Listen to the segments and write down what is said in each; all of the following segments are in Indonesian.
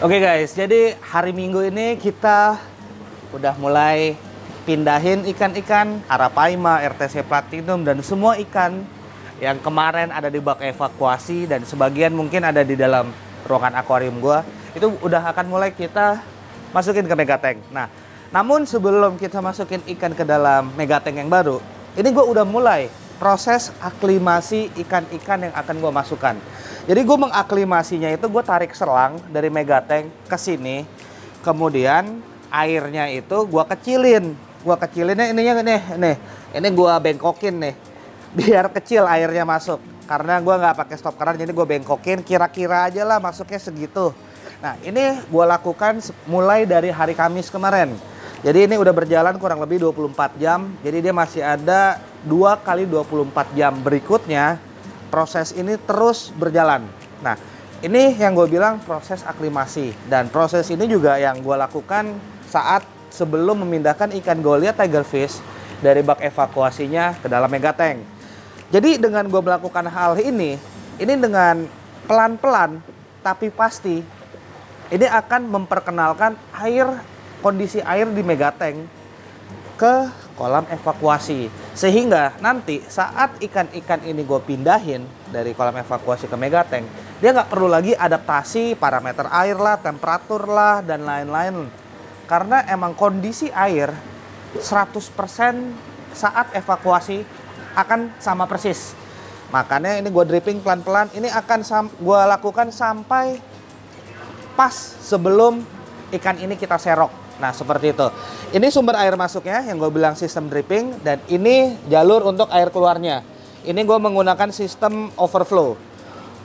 Oke guys, jadi hari Minggu ini kita udah mulai pindahin ikan-ikan Arapaima, RTC Platinum, dan semua ikan yang kemarin ada di bak evakuasi dan sebagian mungkin ada di dalam ruangan akuarium gua. Itu udah akan mulai kita masukin ke megatank. Nah, namun sebelum kita masukin ikan ke dalam megatank yang baru, ini gua udah mulai proses aklimasi ikan-ikan yang akan gua masukkan. Jadi gue mengaklimasinya itu gue tarik selang dari megatank ke sini, kemudian airnya itu gue kecilin. Gue kecilinnya ini gue bengkokin nih, biar kecil airnya masuk. Karena gue nggak pakai stop keran, jadi gue bengkokin kira-kira aja lah masuknya segitu. Nah ini gue lakukan mulai dari hari Kamis kemarin. Jadi ini udah berjalan kurang lebih 24 jam, jadi dia masih ada 2 kali 24 jam berikutnya. Proses ini terus berjalan. Nah, ini yang gue bilang proses aklimasi. Dan proses ini juga yang gue lakukan saat sebelum memindahkan ikan Goliath Tigerfish dari bak evakuasinya ke dalam megatank. Jadi dengan gue melakukan hal ini dengan pelan-pelan tapi pasti, ini akan memperkenalkan kondisi air di megatank ke kolam evakuasi. Sehingga nanti saat ikan-ikan ini gue pindahin dari kolam evakuasi ke megatank, dia nggak perlu lagi adaptasi parameter air lah, temperatur lah, dan lain-lain. Karena emang kondisi air 100% saat evakuasi akan sama persis. Makanya ini gue dripping pelan-pelan. Ini akan gue lakukan sampai pas sebelum ikan ini kita serok. Nah seperti itu. Ini sumber air masuknya yang gue bilang sistem dripping, dan ini jalur untuk air keluarnya. Ini gue menggunakan sistem overflow.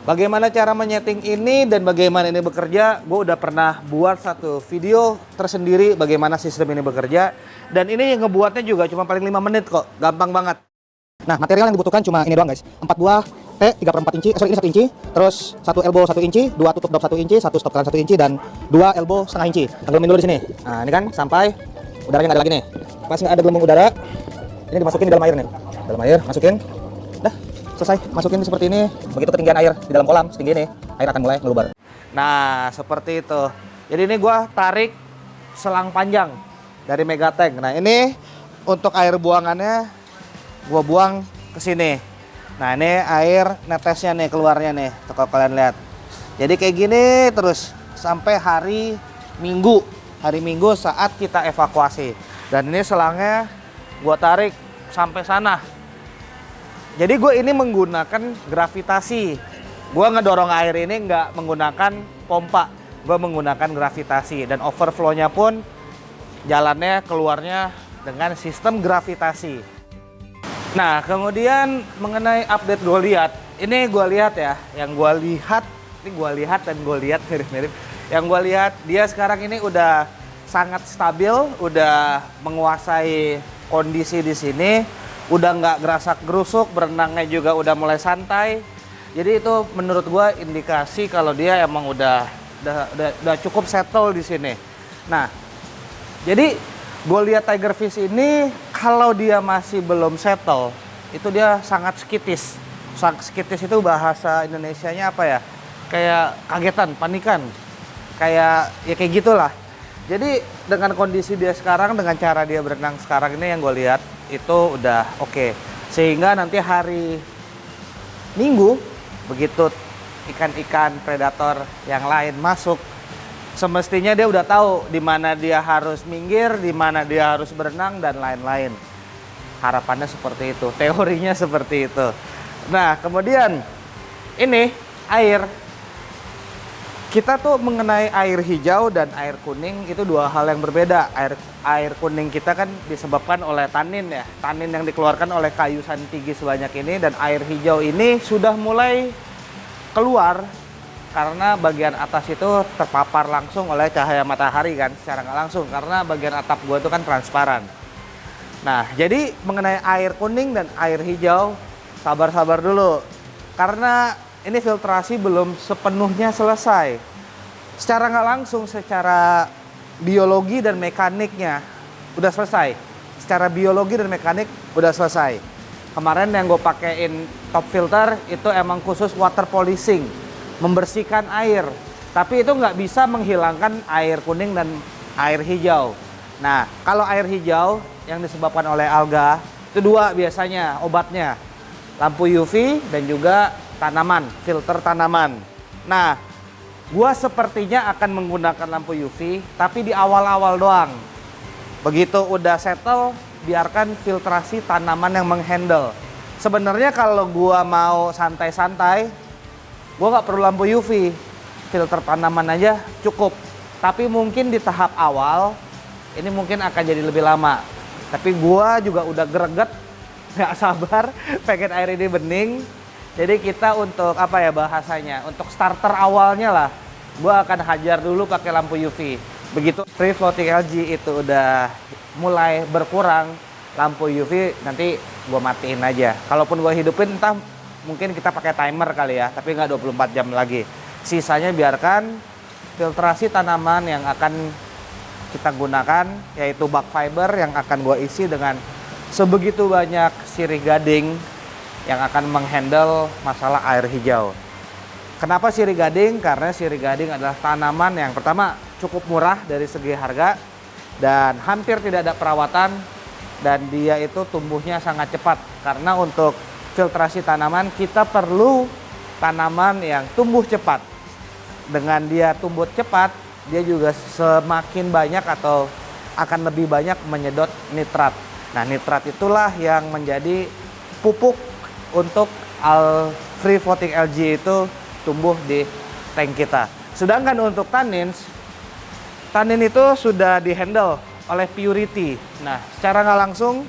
Bagaimana cara menyeting ini dan bagaimana ini bekerja, gue udah pernah buat satu video tersendiri bagaimana sistem ini bekerja. Dan ini yang ngebuatnya juga cuma paling 5 menit kok, gampang banget. Nah material yang dibutuhkan cuma ini doang guys, 4 buah T 3/4 inci, sorry ini 1 inci, terus 1 elbow 1 inci, 2 tutup dop 1 inci, 1 stop keran 1 inci, dan 2 elbow setengah inci. Tenggelumin dulu di sini. Nah ini kan sampai udaranya nggak ada lagi nih. Pas nggak ada gelembung udara, ini dimasukin di dalam air nih. Dalam air, masukin. Dah, selesai. Masukin seperti ini. Begitu ketinggian air di dalam kolam setinggi ini, air akan mulai ngelubar. Nah seperti itu. Jadi ini gua tarik selang panjang dari megatank. Nah ini untuk air buangannya gua buang ke sini. Nah ini air netesnya nih keluarnya nih, kalau kalian lihat. Jadi kayak gini terus sampai hari Minggu saat kita evakuasi. Dan ini selangnya gua tarik sampai sana. Jadi gue ini menggunakan gravitasi. Gua ngedorong air ini nggak menggunakan pompa, gue menggunakan gravitasi, dan overflow-nya pun jalannya keluarnya dengan sistem gravitasi. Nah, kemudian mengenai update Goliath, ini gue lihat ya, yang gue lihat, ini gue lihat dan gue lihat mirip-mirip. Yang gue lihat, dia sekarang ini udah sangat stabil, udah menguasai kondisi di sini, udah nggak gerasak gerusuk, berenangnya juga udah mulai santai. Jadi itu menurut gue indikasi kalau dia emang udah cukup settle di sini. Nah, jadi Goliath Tigerfish ini kalau dia masih belum settle, itu dia sangat skitis. Skitis itu bahasa Indonesianya apa ya? Kayak kagetan, panikan. Kayak gitulah. Jadi dengan kondisi dia sekarang, dengan cara dia berenang sekarang ini yang gue lihat itu udah oke. Sehingga nanti hari Minggu begitu ikan-ikan predator yang lain masuk, semestinya dia udah tahu di mana dia harus minggir, di mana dia harus berenang, dan lain-lain. Harapannya seperti itu, teorinya seperti itu. Nah, kemudian ini air. Kita tuh mengenai air hijau dan air kuning itu dua hal yang berbeda. Air kuning kita kan disebabkan oleh tanin ya. Tanin yang dikeluarkan oleh kayu santigi sebanyak ini, dan air hijau ini sudah mulai keluar karena bagian atas itu terpapar langsung oleh cahaya matahari kan, secara nggak langsung, karena bagian atap gua itu kan transparan. Nah, jadi mengenai air kuning dan air hijau, sabar-sabar dulu. Karena ini filtrasi belum sepenuhnya selesai. Secara nggak langsung, secara biologi dan mekaniknya udah selesai. Secara biologi dan mekanik udah selesai. Kemarin yang gue pakein top filter itu emang khusus water polishing, membersihkan air. Tapi itu nggak bisa menghilangkan air kuning dan air hijau. Nah, kalau air hijau yang disebabkan oleh alga, itu dua biasanya obatnya. Lampu UV dan juga tanaman, filter tanaman. Nah, gua sepertinya akan menggunakan lampu UV, tapi di awal-awal doang. Begitu udah settle, biarkan filtrasi tanaman yang menghandle. Sebenarnya kalau gua mau santai-santai, gua nggak perlu lampu UV. Filter tanaman aja cukup. Tapi mungkin di tahap awal ini mungkin akan jadi lebih lama. Tapi gua juga udah greget, nggak sabar pengen air ini bening. Jadi kita untuk apa ya bahasanya, untuk starter awalnya lah, gua akan hajar dulu pakai lampu UV. Begitu free floating algae itu udah mulai berkurang, lampu UV nanti gua matiin aja. Kalaupun gua hidupin entah mungkin kita pakai timer kali ya, tapi nggak 24 jam lagi. Sisanya biarkan filtrasi tanaman yang akan kita gunakan, yaitu bag fiber yang akan gua isi dengan sebegitu banyak sirih gading yang akan menghandle masalah air hijau. Kenapa sirih gading? Karena sirih gading adalah tanaman yang pertama cukup murah dari segi harga dan hampir tidak ada perawatan, dan dia itu tumbuhnya sangat cepat. Karena untuk filtrasi tanaman kita perlu tanaman yang tumbuh cepat. Dengan dia tumbuh cepat, dia juga semakin banyak atau akan lebih banyak menyedot nitrat. Nah, nitrat itulah yang menjadi pupuk untuk free floating algae itu tumbuh di tank kita. Sedangkan untuk tanin itu sudah dihandle oleh Purity. Nah, secara nggak langsung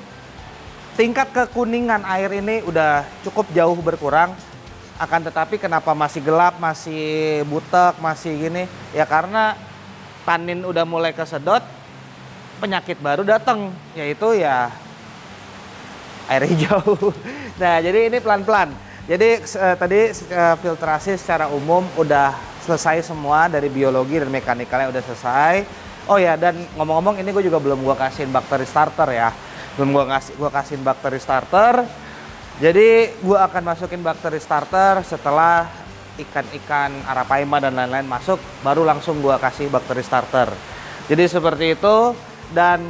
tingkat kekuningan air ini udah cukup jauh berkurang. Akan tetapi kenapa masih gelap, masih butek, masih gini? Ya karena tanin udah mulai kesedot, penyakit baru datang, yaitu ya air hijau. Nah, jadi ini pelan-pelan. Jadi tadi filtrasi secara umum udah selesai semua, dari biologi dan mekanikalnya udah selesai. Oh ya, dan ngomong-ngomong ini gue juga belum gua kasihin bakteri starter ya. Belum gua kasihin bakteri starter. Jadi gua akan masukin bakteri starter setelah ikan-ikan arapaima dan lain-lain masuk, baru langsung gua kasih bakteri starter. Jadi seperti itu. Dan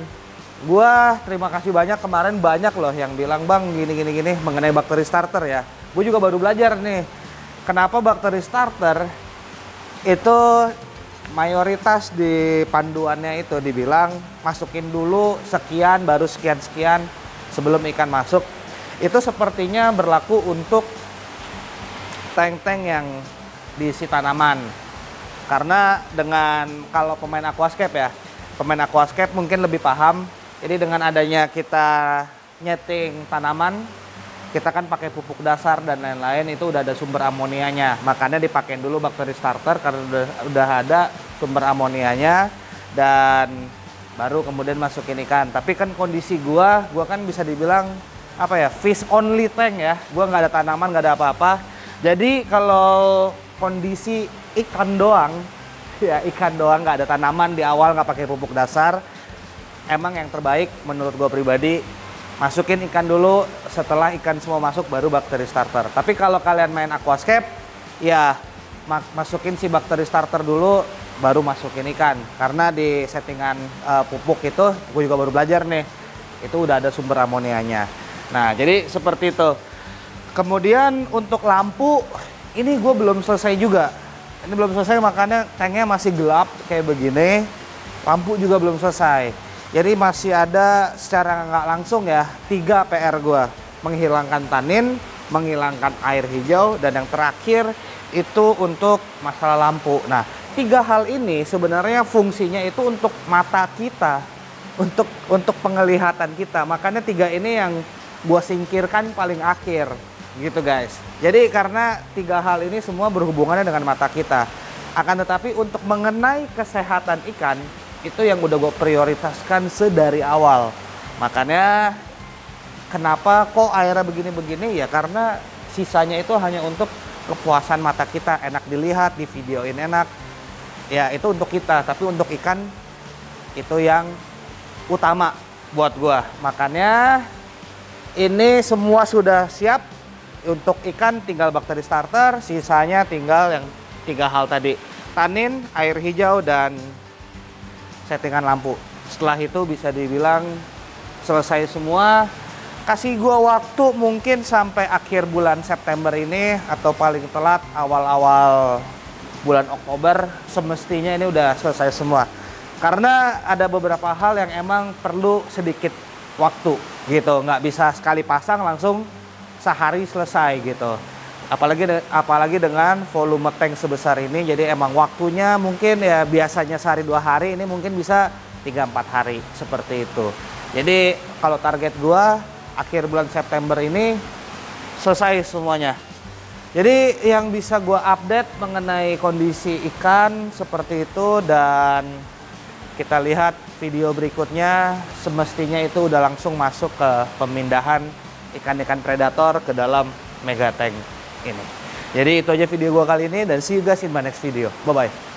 gua terima kasih banyak, kemarin banyak loh yang bilang, bang gini mengenai bakteri starter ya. Gue juga baru belajar nih kenapa bakteri starter itu mayoritas di panduannya itu dibilang masukin dulu sekian baru sekian sebelum ikan masuk. Itu sepertinya berlaku untuk tank-tank yang diisi tanaman. Karena dengan kalau pemain aquascape ya, pemain aquascape mungkin lebih paham. Jadi dengan adanya kita nyeting tanaman, kita kan pakai pupuk dasar dan lain-lain, itu udah ada sumber amonianya. Makanya dipakein dulu bakteri starter karena udah ada sumber amonianya, dan baru kemudian masukin ikan. Tapi kan kondisi gua kan bisa dibilang apa ya, fish only tank ya. Gua nggak ada tanaman, nggak ada apa-apa. Jadi kalau kondisi ikan doang, ya ikan doang, nggak ada tanaman di awal, nggak pakai pupuk dasar, emang yang terbaik menurut gua pribadi masukin ikan dulu, setelah ikan semua masuk baru bakteri starter. Tapi kalau kalian main aquascape, ya masukin si bakteri starter dulu, baru masukin ikan. Karena di settingan pupuk itu, gue juga baru belajar nih, itu udah ada sumber amonianya. Nah, jadi seperti itu. Kemudian untuk lampu, ini gue belum selesai juga. Ini belum selesai, makanya tanknya masih gelap kayak begini. Lampu juga belum selesai. Jadi masih ada secara nggak langsung ya 3 PR gue. Menghilangkan tanin, menghilangkan air hijau, dan yang terakhir itu untuk masalah lampu. Nah, 3 hal ini sebenarnya fungsinya itu untuk mata kita, untuk penglihatan kita. Makanya 3 ini yang gue singkirkan paling akhir gitu guys. Jadi karena 3 hal ini semua berhubungannya dengan mata kita. Akan tetapi untuk mengenai kesehatan ikan, itu yang udah gue prioritaskan sedari awal. Makanya kenapa kok airnya begini-begini, ya karena sisanya itu hanya untuk kepuasan mata kita, enak dilihat, di videoin enak. Ya itu untuk kita, tapi untuk ikan itu yang utama buat gue. Makanya ini semua sudah siap. Untuk ikan tinggal bakteri starter, sisanya tinggal yang 3 hal tadi. tanin, air hijau, dan settingan lampu. Setelah itu bisa dibilang selesai semua. Kasih gua waktu mungkin sampai akhir bulan September ini, atau paling telat awal-awal bulan Oktober, semestinya ini udah selesai semua. Karena ada beberapa hal yang emang perlu sedikit waktu gitu, nggak bisa sekali pasang langsung sehari selesai gitu. Apalagi dengan volume tank sebesar ini, jadi emang waktunya mungkin ya biasanya sehari 2 hari, ini mungkin bisa 3-4 hari seperti itu. Jadi kalau target gua akhir bulan September ini selesai semuanya. Jadi yang bisa gua update mengenai kondisi ikan seperti itu, dan kita lihat video berikutnya semestinya itu udah langsung masuk ke pemindahan ikan-ikan predator ke dalam mega tank ini. Jadi itu aja video gua kali ini, dan see you guys in my next video. Bye bye.